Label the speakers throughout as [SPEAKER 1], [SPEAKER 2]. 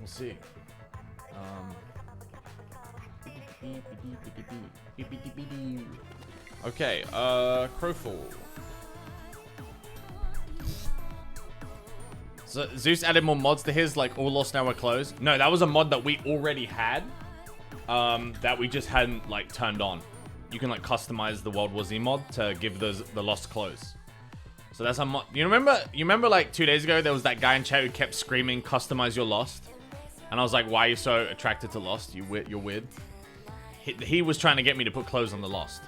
[SPEAKER 1] We'll see. Okay, Crowfall. So Zeus added more mods to his, like all lost now are closed. No, that was a mod that we already had, that we just hadn't like turned on. You can like customize the World War Z mod to give the lost close. So that's a mod. You remember like 2 days ago there was that guy in chat who kept screaming customize your lost, and I was like, why are you so attracted to lost? You're weird. He was trying to get me to put clothes on the lost.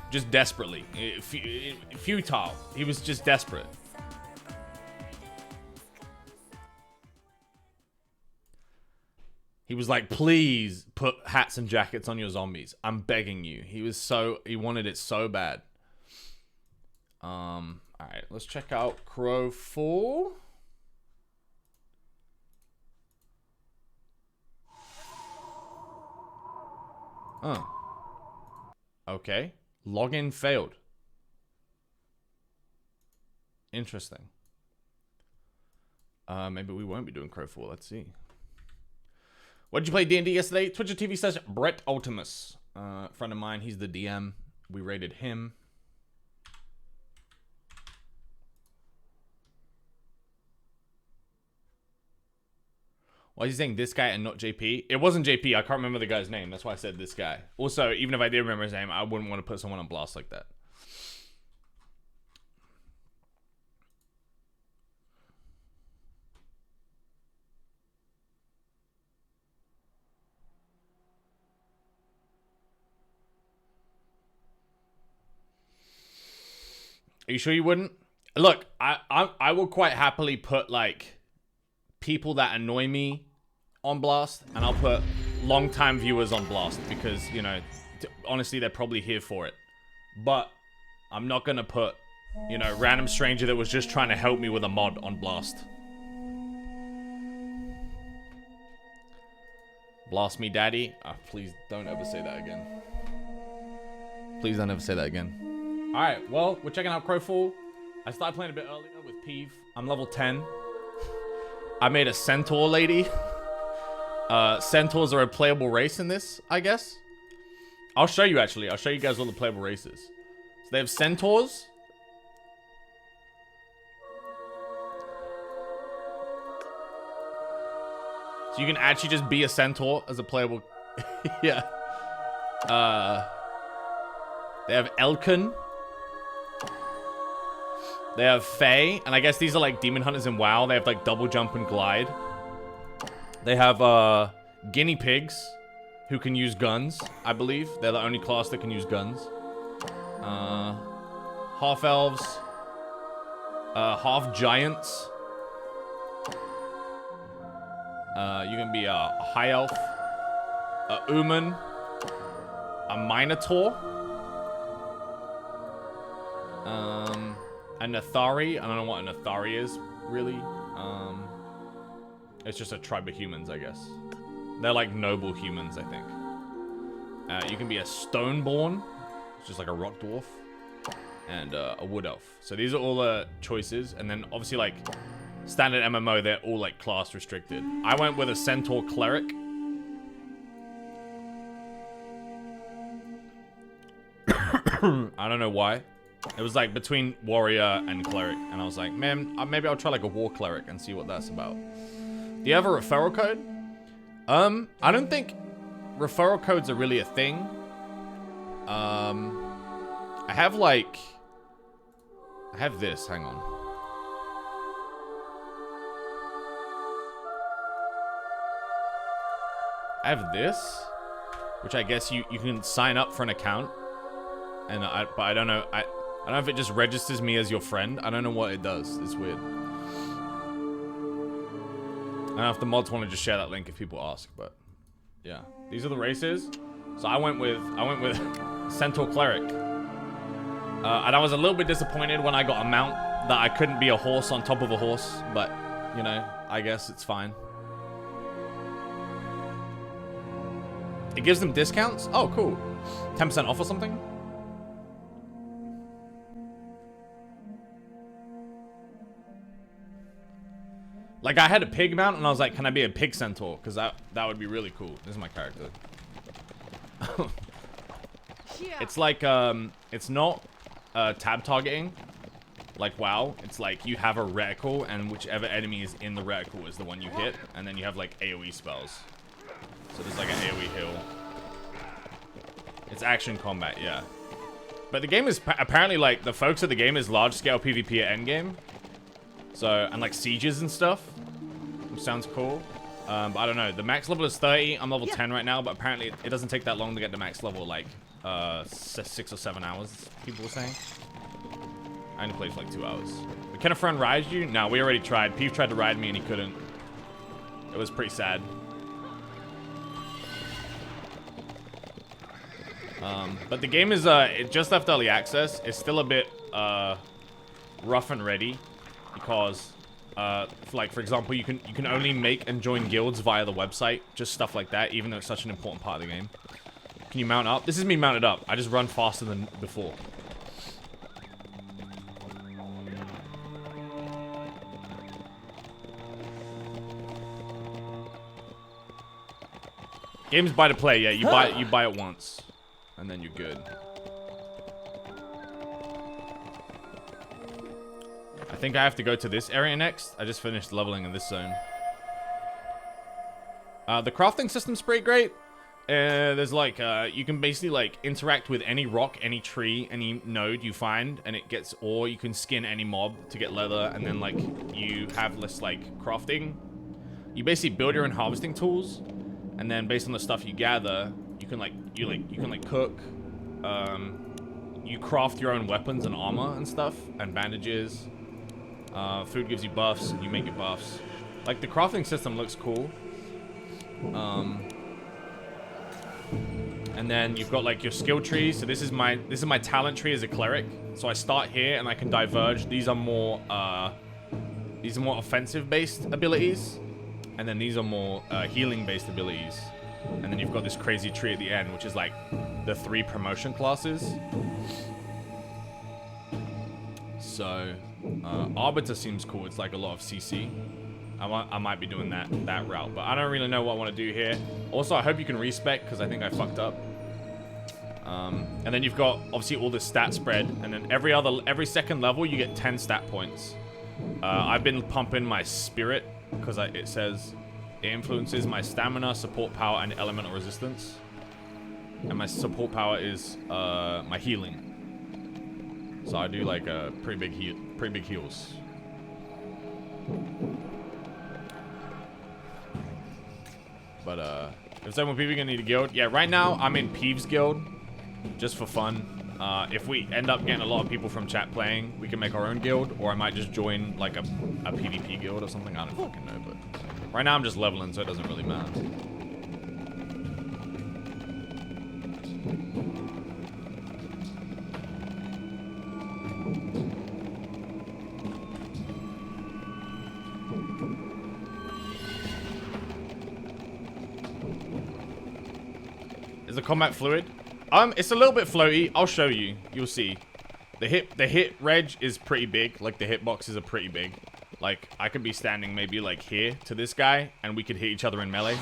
[SPEAKER 1] Just desperately. Futile. He was just desperate. He was like, please put hats and jackets on your zombies. I'm begging you. He wanted it so bad. Alright, let's check out Crowfall. Okay. Login failed. Interesting. Maybe we won't be doing Crowfall. Let's see. What did you play D&D yesterday? Twitch.tv/Brett Ultimus. Friend of mine. He's the DM. We rated him. Why is he saying this guy and not JP? It wasn't JP. I can't remember the guy's name. That's why I said this guy. Also, even if I did remember his name, I wouldn't want to put someone on blast like that. Are you sure you wouldn't? Look, I will quite happily put like people that annoy me on blast, and I'll put long-time viewers on blast because, you know, honestly, they're probably here for it. But I'm not gonna put, you know, random stranger that was just trying to help me with a mod on blast. Blast me, daddy. Please don't ever say that again. Please don't ever say that again. Alright, well, we're checking out Crowfall. I started playing a bit earlier with Peeve. I'm level 10. I made a centaur lady. Centaurs are a playable race in this, I guess. I'll show you, actually. I'll show you guys all the playable races. So they have centaurs. So you can actually just be a centaur as a playable... yeah. They have Elkin. They have Fae, and I guess these are like demon hunters in WoW. They have like double jump and glide. They have guinea pigs who can use guns, I believe. They're the only class that can use guns. Half elves, half giants. You can be a high elf, a Uman, a Minotaur, a Nathari. I don't know what a Nathari is, really. It's just a tribe of humans, I guess. They're like noble humans, I think. You can be a Stoneborn, which is like a rock dwarf, and a wood elf. So these are all the choices, and then obviously like standard MMO, they're all like class restricted. I went with a Centaur Cleric. I don't know why. It was like between warrior and cleric, and I was like, man, maybe I'll try like a war cleric and see what that's about. Do you have a referral code? I don't think referral codes are really a thing. I have like, I have this, hang on. I have this, which I guess you can sign up for an account, and but I don't know. I don't know if it just registers me as your friend. I don't know what it does. It's weird. I don't know if the mods want to just share that link if people ask, but yeah, these are the races. So I went with Centaur Cleric, and I was a little bit disappointed when I got a mount that I couldn't be a horse on top of a horse, but you know, I guess it's fine. It gives them discounts? Oh, cool. 10% off or something? Like, I had a pig mount, and I was like, can I be a pig centaur? Because that would be really cool. This is my character. It's like, it's not tab targeting, like WoW. It's like you have a reticle, and whichever enemy is in the reticle is the one you hit, and then you have, like, AoE spells. So there's, like, an AoE heal. It's action combat, yeah. But the game is, apparently, like, the focus of the game is large-scale PvP at endgame. So, and, like, sieges and stuff. Which sounds cool. But I don't know. The max level is 30. I'm level 10 right now, but apparently it doesn't take that long to get to max level, like, 6 or 7 hours, people were saying. I only played for, like, 2 hours. But can a friend ride you? No, we already tried. Peeve tried to ride me, and he couldn't. It was pretty sad. But the game is, it just left early access. It's still a bit, rough and ready. Because, for example, you can only make and join guilds via the website. Just stuff like that, even though it's such an important part of the game. Can you mount up? This is me mounted up. I just run faster than before. Game's buy to play, yeah. You buy it once. And then you're good. I think I have to go to this area next. I just finished leveling in this zone. The crafting system's pretty great. There's like, you can basically like interact with any rock, any tree, any node you find, and it gets ore. You can skin any mob to get leather, and then like you have this like crafting. You basically build your own harvesting tools, and then based on the stuff you gather, you can cook. You craft your own weapons and armor and stuff, and bandages. Food gives you buffs, you make your buffs. Like, the crafting system looks cool. And then you've got, like, your skill tree. So this is my talent tree as a cleric. So I start here, and I can diverge. These are more offensive-based abilities. And then these are more healing-based abilities. And then you've got this crazy tree at the end, which is, like, the 3 promotion classes. So... Arbiter seems cool. It's like a lot of CC. I might be doing that route, but I don't really know what I want to do here. Also, I hope you can respec, because I think I fucked up. And then you've got obviously all the stat spread, and then every second level you get 10 stat points. I've been pumping my spirit because it says it influences my stamina, support power, and elemental resistance. And my support power is my healing. So I do like a pretty big heals. But if someone people gonna need a guild, yeah. Right now I'm in Peeves guild, just for fun. If we end up getting a lot of people from chat playing, we can make our own guild, or I might just join like a PvP guild or something. I don't fucking know, but right now I'm just leveling, so it doesn't really matter. Is the combat fluid? It's a little bit floaty. I'll show you. You'll see. The hit reg is pretty big. Like, the hitboxes are pretty big. Like, I could be standing maybe like here to this guy, and we could hit each other in melee.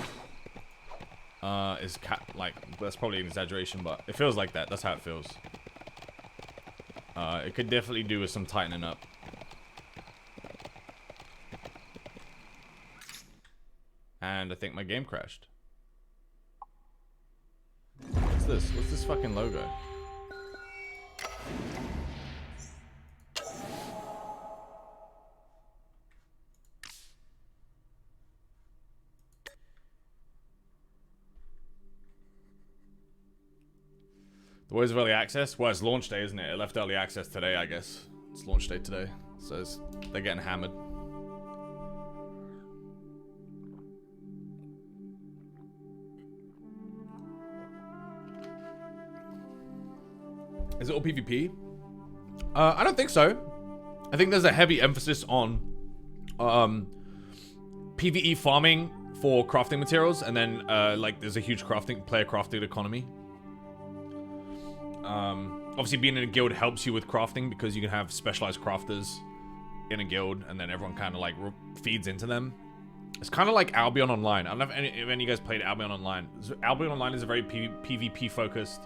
[SPEAKER 1] Like, that's probably an exaggeration, but it feels like that. That's how it feels. It could definitely do with some tightening up. And I think my game crashed. What's this? What's this fucking logo? The Words of Early Access? Well, it's launch day, isn't it? It left early access today, I guess. It's launch day today. So they're getting hammered. Is it all PvP? I don't think so. I think there's a heavy emphasis on PvE farming for crafting materials, and then like there's a huge player crafted economy. Obviously being in a guild helps you with crafting because you can have specialized crafters in a guild, and then everyone kind of like feeds into them. It's kind of like Albion Online. I don't know if any of you guys played Albion Online. Albion Online is a very PvP focused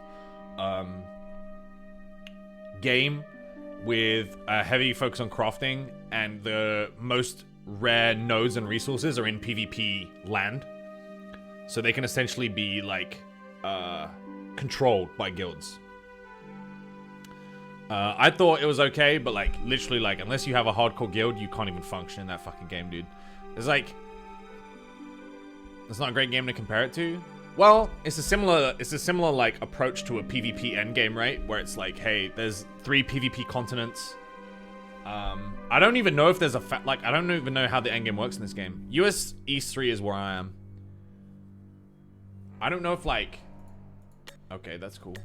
[SPEAKER 1] game with a heavy focus on crafting, and the most rare nodes and resources are in PvP land. So they can essentially be like controlled by guilds. I thought it was okay, but like literally like unless you have a hardcore guild, you can't even function in that fucking game, dude. It's like it's not a great game to compare it to. Well, it's a similar like approach to a PvP endgame, right? Where it's like, hey, there's 3 PvP continents. I don't even know if there's a I don't even know how the endgame works in this game. US East 3 is where I am. I don't know if like, okay, that's cool.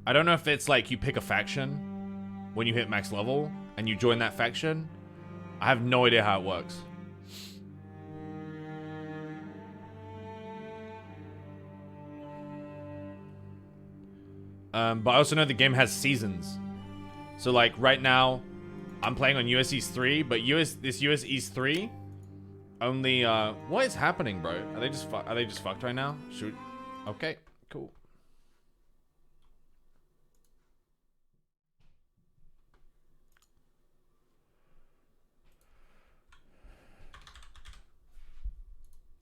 [SPEAKER 1] I don't know if it's like you pick a faction when you hit max level and you join that faction. I have no idea how it works. But I also know the game has seasons. So like right now, I'm playing on US East 3, but this US East 3 only what is happening, bro? Are they just fucked right now? Shoot. Okay, cool.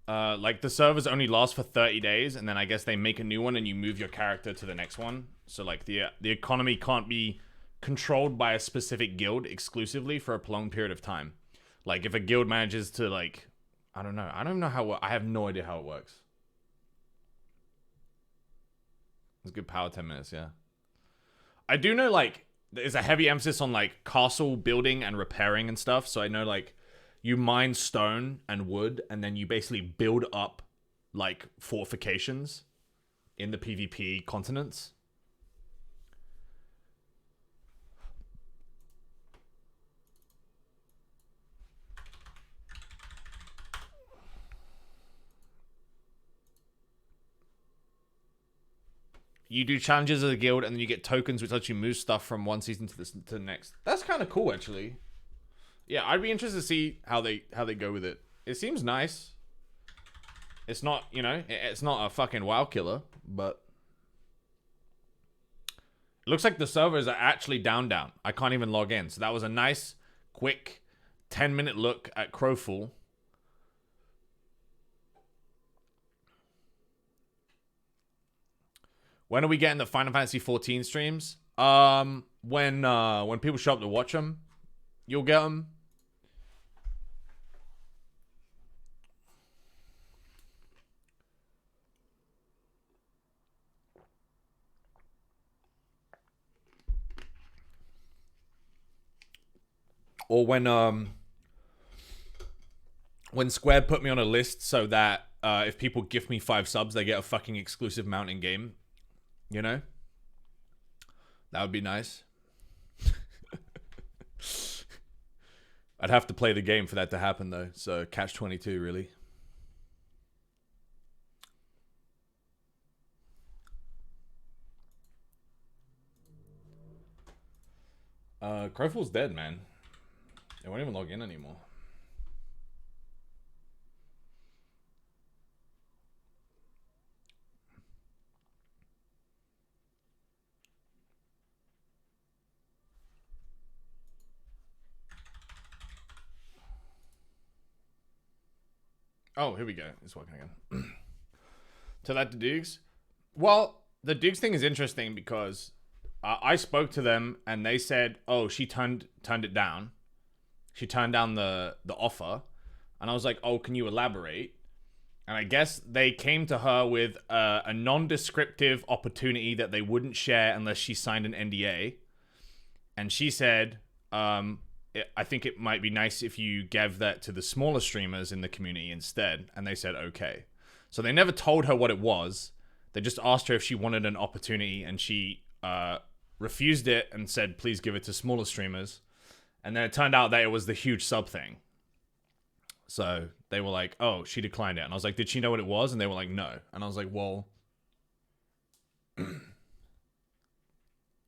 [SPEAKER 1] Like the servers only last for 30 days, and then I guess they make a new one and you move your character to the next one. So like the economy can't be controlled by a specific guild exclusively for a prolonged period of time. Like if a guild manages to like, I don't know how, I have no idea how it works. It's good power 10 minutes, yeah. I do know like there's a heavy emphasis on like castle building and repairing and stuff. So I know like you mine stone and wood, and then you basically build up like fortifications in the PvP continents. You do challenges as a guild, and then you get tokens which let you move stuff from one season to the next. That's kind of cool, actually. Yeah, I'd be interested to see how they go with it. It seems nice. It's not, you know, it's not a fucking WoW killer, but it looks like the servers are actually down. I can't even log in. So that was a nice, quick 10-minute look at Crowfall. When are we getting the Final Fantasy 14 streams? When people show up to watch them, you'll get them. Or when Square put me on a list so that if people gift me 5 subs, they get a fucking exclusive mount in game. You know? That would be nice. I'd have to play the game for that to happen, though. So, catch-22, really. Crowfall's dead, man. It won't even log in anymore. Oh, here we go. It's working again. To that, the Dukes. Well, the Dukes thing is interesting because I spoke to them and they said, "Oh, she turned it down. She turned down the offer," and I was like, "Oh, can you elaborate?" And I guess they came to her with a non-descriptive opportunity that they wouldn't share unless she signed an NDA, and she said, I think it might be nice if you gave that to the smaller streamers in the community instead. And they said, okay. So they never told her what it was. They just asked her if she wanted an opportunity, and she refused it and said, please give it to smaller streamers. And then it turned out that it was the huge sub thing. So they were like, oh, she declined it. And I was like, did she know what it was? And they were like, no. And I was like, well,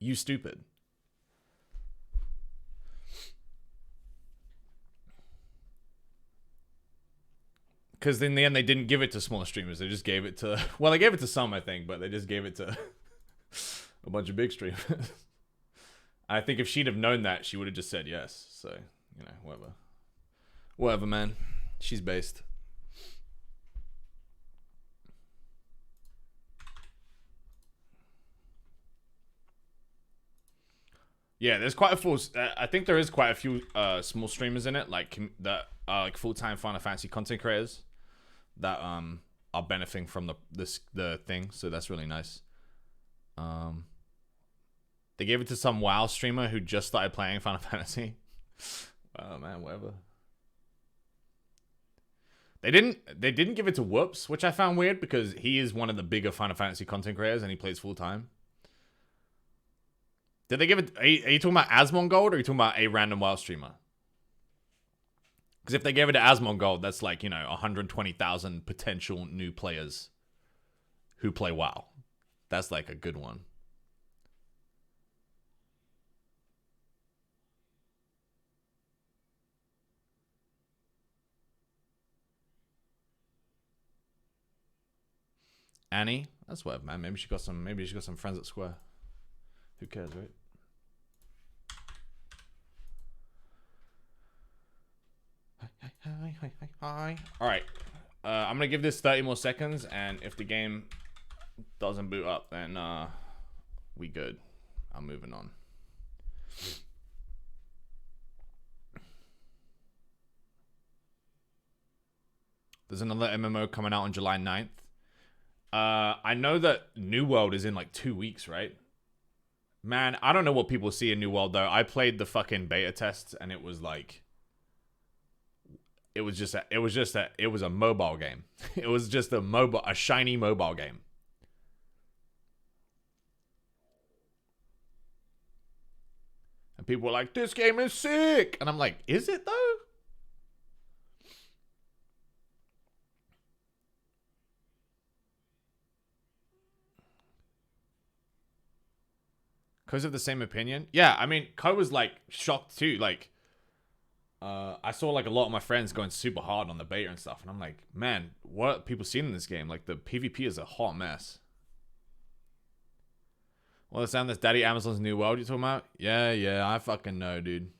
[SPEAKER 1] you stupid. Because in the end, they didn't give it to smaller streamers. They just gave it to... Well, they gave it to some, I think, but they just gave it to a bunch of big streamers. I think if she'd have known that, she would have just said yes. So, you know, whatever. Whatever, man. She's based. Yeah, there's quite a full... I think there is quite a few small streamers in it, like that are like full-time Final Fantasy content creators that are benefiting from the thing, so that's really nice. They gave it to some WoW streamer who just started playing Final Fantasy. Oh man, whatever. They didn't give it to Whoops, which I found weird because he is one of the bigger Final Fantasy content creators and he plays full-time. Did they give it... Are you talking about Asmongold or are you talking about a random WoW streamer? Because if they gave it to Asmongold, that's like, you know, 120,000 potential new players who play WoW. That's like a good one. Annie? That's whatever, man. Maybe she got some friends at Square. Who cares, right? Hi. All right. I'm going to give this 30 more seconds, and if the game doesn't boot up, then we good. I'm moving on. There's another MMO coming out on July 9th. I know that New World is in like 2 weeks, right? Man, I don't know what people see in New World, though. I played the fucking beta tests, and it was like... It was a mobile game. It was just a shiny mobile game. And people were like, this game is sick! And I'm like, is it, though? Because of the same opinion? Yeah, I mean, Ko was like shocked too. Like, I saw like a lot of my friends going super hard on the beta and stuff, and I'm like, man, what are people seeing in this game? Like, the PvP is a hot mess. Well, it's down this Daddy Amazon's New World you talking about? Yeah, I fucking know, dude.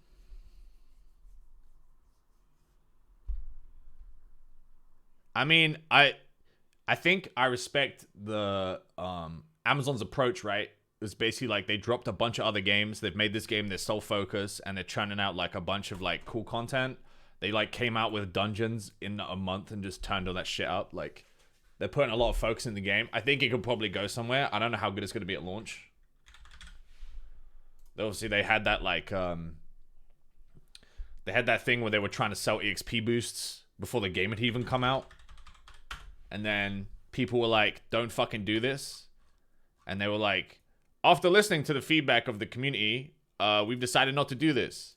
[SPEAKER 1] I mean, I think I respect the Amazon's approach, right? It's basically like they dropped a bunch of other games. They've made this game their sole focus, and they're churning out like a bunch of like cool content. They like came out with dungeons in a month and just turned all that shit up. Like, they're putting a lot of focus in the game. I think it could probably go somewhere. I don't know how good it's going to be at launch. Obviously, they had that like they had that thing where they were trying to sell EXP boosts before the game had even come out, and then people were like, "Don't fucking do this," and they were like, after listening to the feedback of the community, we've decided not to do this.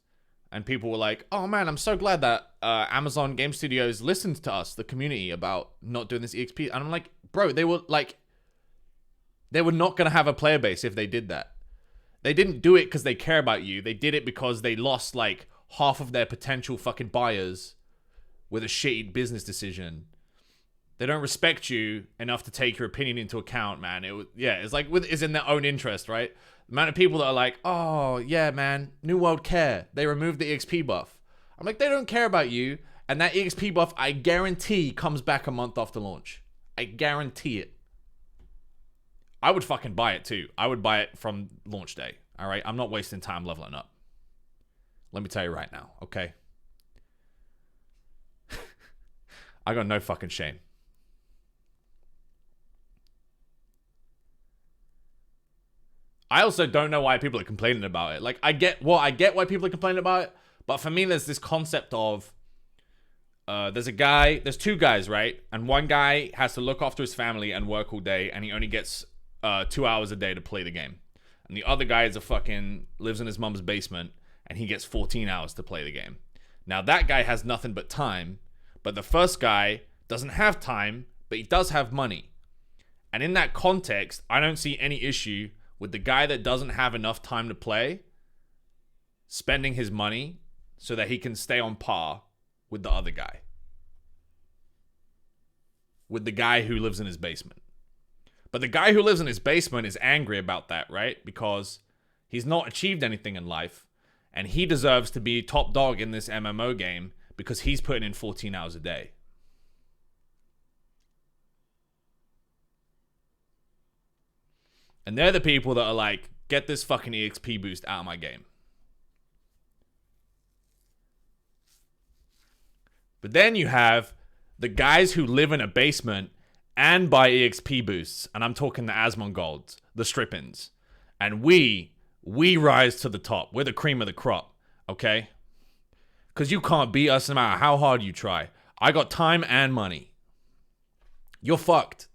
[SPEAKER 1] And people were like, oh man, I'm so glad that Amazon Game Studios listened to us, the community, about not doing this EXP. And I'm like, bro, they were not going to have a player base if they did that. They didn't do it because they care about you. They did it because they lost like half of their potential fucking buyers with a shitty business decision. They don't respect you enough to take your opinion into account, man. It's like it's in their own interest, right? The amount of people that are like, oh, yeah, man, New World care. They removed the EXP buff. I'm like, they don't care about you. And that EXP buff, I guarantee, comes back a month after launch. I guarantee it. I would fucking buy it, too. I would buy it from launch day, all right? I'm not wasting time leveling up. Let me tell you right now, okay? I got no fucking shame. I also don't know why people are complaining about it. Like, I get why people are complaining about it, but for me, there's this concept of, there's two guys, right? And one guy has to look after his family and work all day, and he only gets 2 hours a day to play the game. And the other guy lives in his mom's basement, and he gets 14 hours to play the game. Now, that guy has nothing but time, but the first guy doesn't have time, but he does have money. And in that context, I don't see any issue with the guy that doesn't have enough time to play spending his money so that he can stay on par with the other guy. with the guy who lives in his basement. But the guy who lives in his basement is angry about that, right? Because he's not achieved anything in life, and he deserves to be top dog in this MMO game because he's putting in 14 hours a day. And they're the people that are like, get this fucking EXP boost out of my game. But then you have the guys who live in a basement and buy EXP boosts. And I'm talking the Asmongods, the Strippins. And we rise to the top. We're the cream of the crop, okay? Because you can't beat us no matter how hard you try. I got time and money. You're fucked.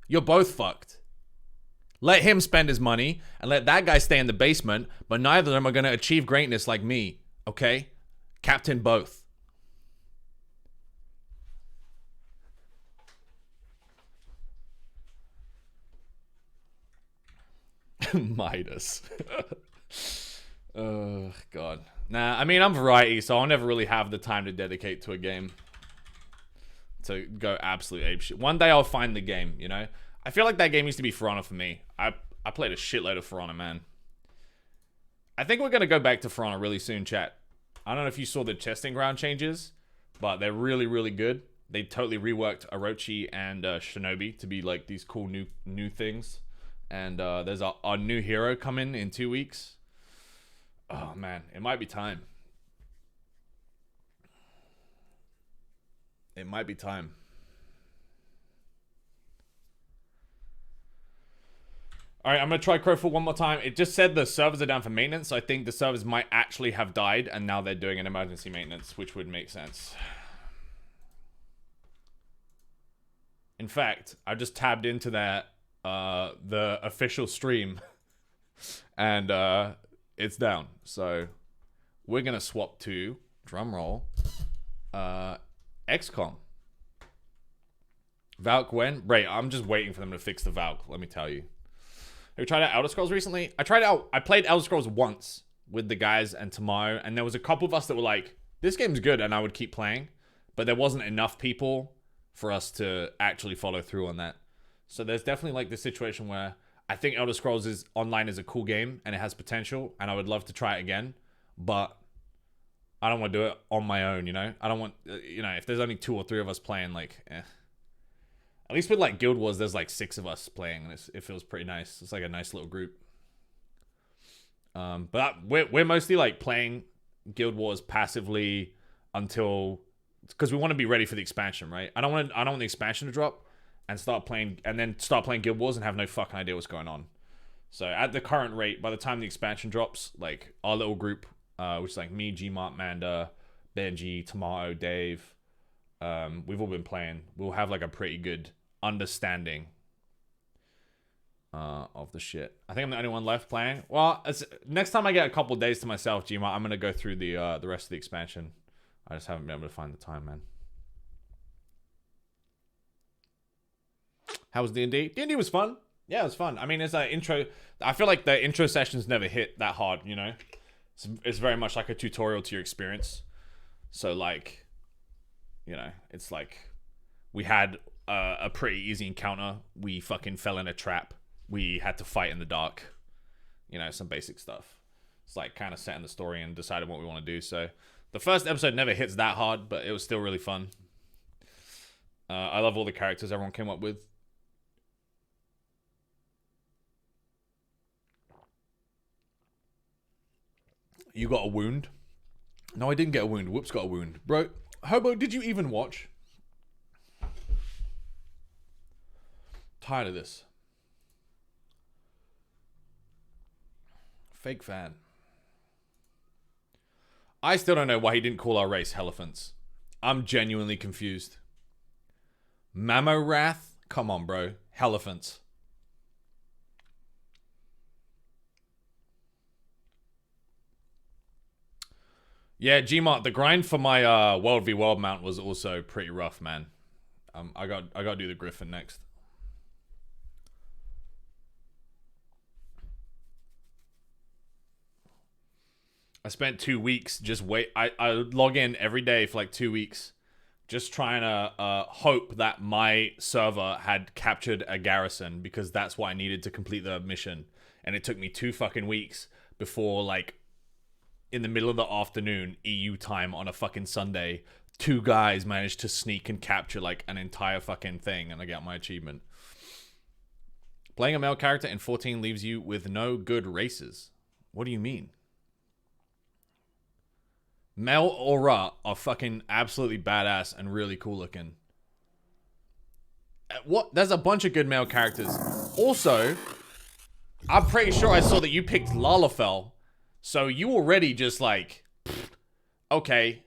[SPEAKER 1] You're both fucked. Let him spend his money and let that guy stay in the basement, but neither of them are going to achieve greatness like me, okay? Captain both. Midas. Oh, God. Nah, I mean, I'm variety, so I'll never really have the time to dedicate to a game. To go absolute apeshit. One day I'll find the game, you know? I feel like that game used to be For Honor for me. I played a shitload of For Honor, man. I think we're going to go back to For Honor really soon, chat. I don't know if you saw the testing ground changes, but they're really, really good. They totally reworked Orochi and Shinobi to be like these cool new things. And there's a new hero coming in 2 weeks. Oh, man. It might be time. It might be time. All right, I'm going to try Crowfall one more time. It just said the servers are down for maintenance, so I think the servers might actually have died, and now they're doing an emergency maintenance, which would make sense. In fact, I just tabbed into their the official stream, and it's down. So we're going to swap to, drumroll, XCOM. Valk when? Right, I'm just waiting for them to fix the Valk, let me tell you. Have you tried out Elder Scrolls recently? I played Elder Scrolls once with the guys and tomorrow, and there was a couple of us that were like, this game's good, and I would keep playing, but there wasn't enough people for us to actually follow through on that. So there's definitely like this situation where I think Elder Scrolls Online is a cool game, and it has potential, and I would love to try it again, but I don't want to do it on my own, you know? I don't want, you know, if there's only 2 or 3 of us playing, like, At least with like Guild Wars, there's like 6 of us playing, and it feels pretty nice. It's like a nice little group. But we're mostly like playing Guild Wars passively until, because we want to be ready for the expansion, right? I don't want the expansion to drop and start playing Guild Wars and have no fucking idea what's going on. So at the current rate, by the time the expansion drops, like our little group, which is like me, Gmart, Manda, Benji, Tomato, Dave, we've all been playing. We'll have like a pretty good understanding of the shit. I think I'm the only one left playing. Well, next time I get a couple days to myself, Gmart, I'm gonna go through the rest of the expansion. I just haven't been able to find the time, man. How was D&D? D&D was fun. Yeah, it was fun. I mean, it's an intro. I feel like the intro sessions never hit that hard, you know? It's very much like a tutorial to your experience. So, like, you know, it's like we had a pretty easy encounter. We fucking fell in a trap. We had to fight in the dark. You know, some basic stuff. It's like kind of setting the story and deciding what we want to do. So the first episode never hits that hard, but it was still really fun. I love all the characters everyone came up with. You got a wound? No, I didn't get a wound. Whoops got a wound. Bro, Hobo, did you even watch? Tired of this. Fake fan. I still don't know why he didn't call our race Elephants. I'm genuinely confused. Mammorath? Come on, bro. Elephants. Yeah, Gmart, the grind for my World v World mount was also pretty rough, man. I got to do the Griffin next. I spent 2 weeks just I log in every day for like 2 weeks, just trying to hope that my server had captured a garrison, because that's what I needed to complete the mission. And it took me 2 fucking weeks before, like, in the middle of the afternoon, EU time on a fucking Sunday, 2 guys managed to sneak and capture like an entire fucking thing, and I got my achievement. Playing a male character in 14 leaves you with no good races. What do you mean? Mel Aura are fucking absolutely badass and really cool looking. What? There's a bunch of good male characters. Also, I'm pretty sure I saw that you picked Lalafell. So you already just like, okay.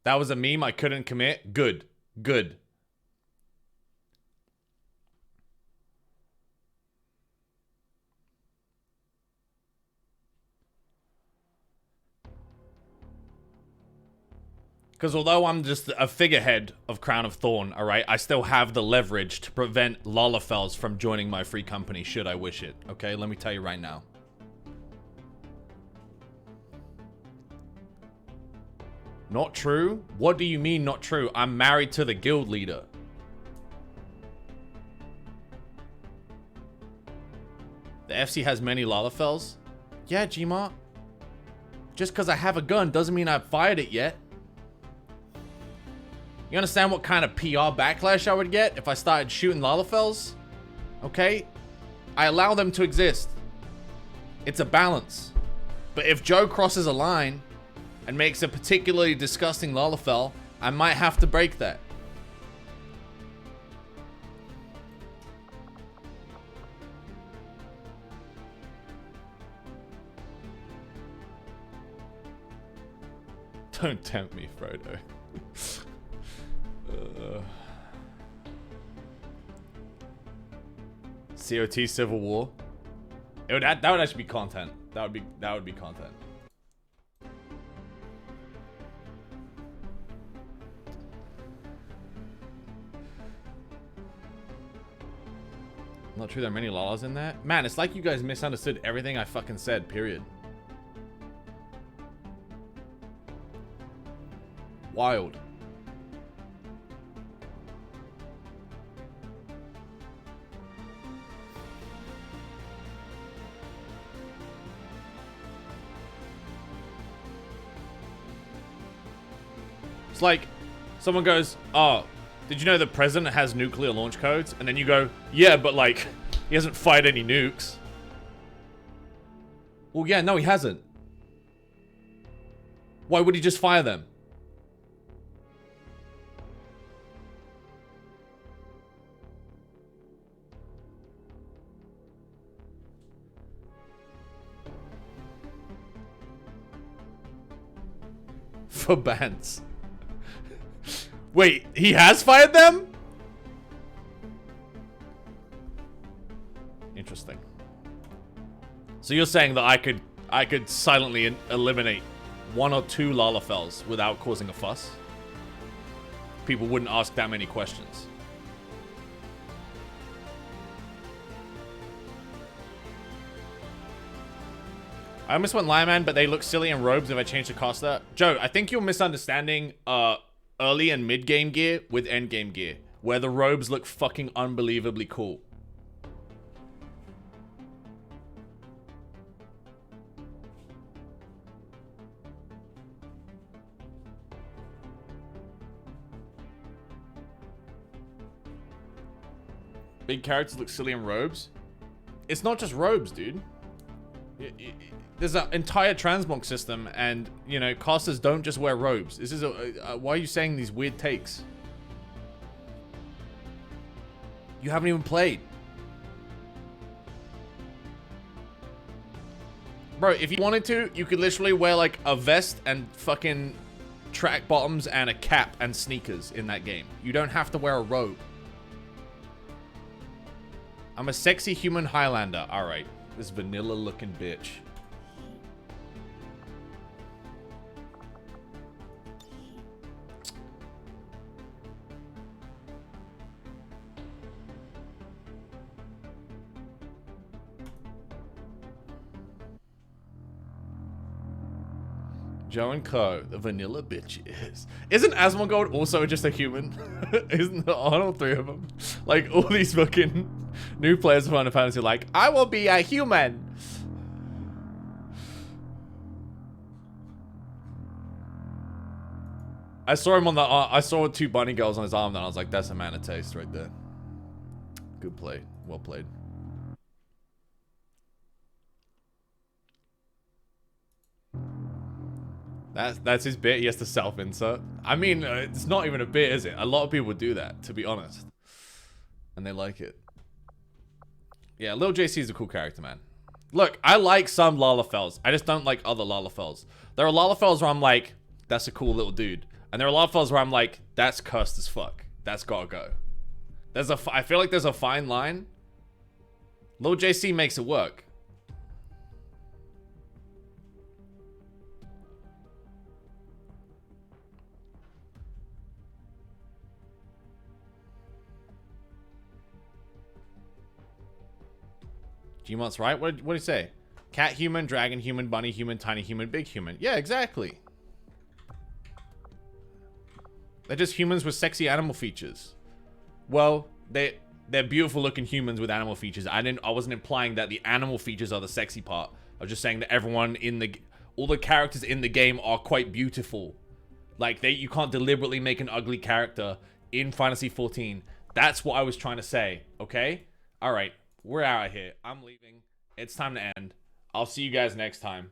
[SPEAKER 1] That was a meme I couldn't commit. Good. Good. Because although I'm just a figurehead of Crown of Thorn, alright, I still have the leverage to prevent Lalafells from joining my free company should I wish it. Okay, let me tell you right now. Not true? What do you mean not true? I'm married to the guild leader. The FC has many Lalafells? Yeah, Gmart. Just because I have a gun doesn't mean I've fired it yet. You understand what kind of PR backlash I would get if I started shooting Lalafells? Okay? I allow them to exist. It's a balance. But if Joe crosses a line and makes a particularly disgusting Lalafell, I might have to break that. Don't tempt me, Frodo. COT Civil War. That would actually be content. That would be content. Not true there are many laws in that. Man, it's like you guys misunderstood everything I fucking said, period. Wild. It's like someone goes, oh, did you know the president has nuclear launch codes? And then you go, yeah, but like, he hasn't fired any nukes. Well, yeah, no, he hasn't. Why would he just fire them? For bans. Wait, he has fired them? Interesting. So you're saying that I could silently eliminate 1 or 2 Lalafells without causing a fuss? People wouldn't ask that many questions. I almost went Lion, but they look silly in robes if I change the coster. Joe, I think you're misunderstanding early and mid-game gear with end-game gear, where the robes look fucking unbelievably cool. Big characters look silly in robes. It's not just robes, dude. There's an entire transmog system, and you know, casters don't just wear robes. This is why are you saying these weird takes? You haven't even played. Bro, if you wanted to, you could literally wear like a vest and fucking track bottoms and a cap and sneakers in that game. You don't have to wear a robe. I'm a sexy human Highlander. All right. This vanilla looking bitch. Joe and Co, the vanilla bitches. Isn't Asmongold also just a human? Isn't aren't all three of them? Like all these fucking new players of Final Fantasy are like, I will be a human. I saw him on the I saw two bunny girls on his arm and I was like, that's a man of taste right there. Good play. Well played. That's his bit. He has to self-insert. I mean, it's not even a bit, is it? A lot of people do that, to be honest. And they like it. Yeah, Lil JC is a cool character, man. Look, I like some Lalafels. I just don't like other Lalafels. There are Lalafels where I'm like, that's a cool little dude. And there are Lalafels where I'm like, that's cursed as fuck. That's gotta go. I feel like there's a fine line. Lil JC makes it work. Gmont's right. What did he say? Cat human, dragon human, bunny human, tiny human, big human. Yeah, exactly. They're just humans with sexy animal features. Well, they're beautiful looking humans with animal features. I wasn't implying that the animal features are the sexy part. I was just saying that everyone in all the characters in the game are quite beautiful. Like you can't deliberately make an ugly character in Final Fantasy 14. That's what I was trying to say. Okay? All right. We're out of here. I'm leaving. It's time to end. I'll see you guys next time.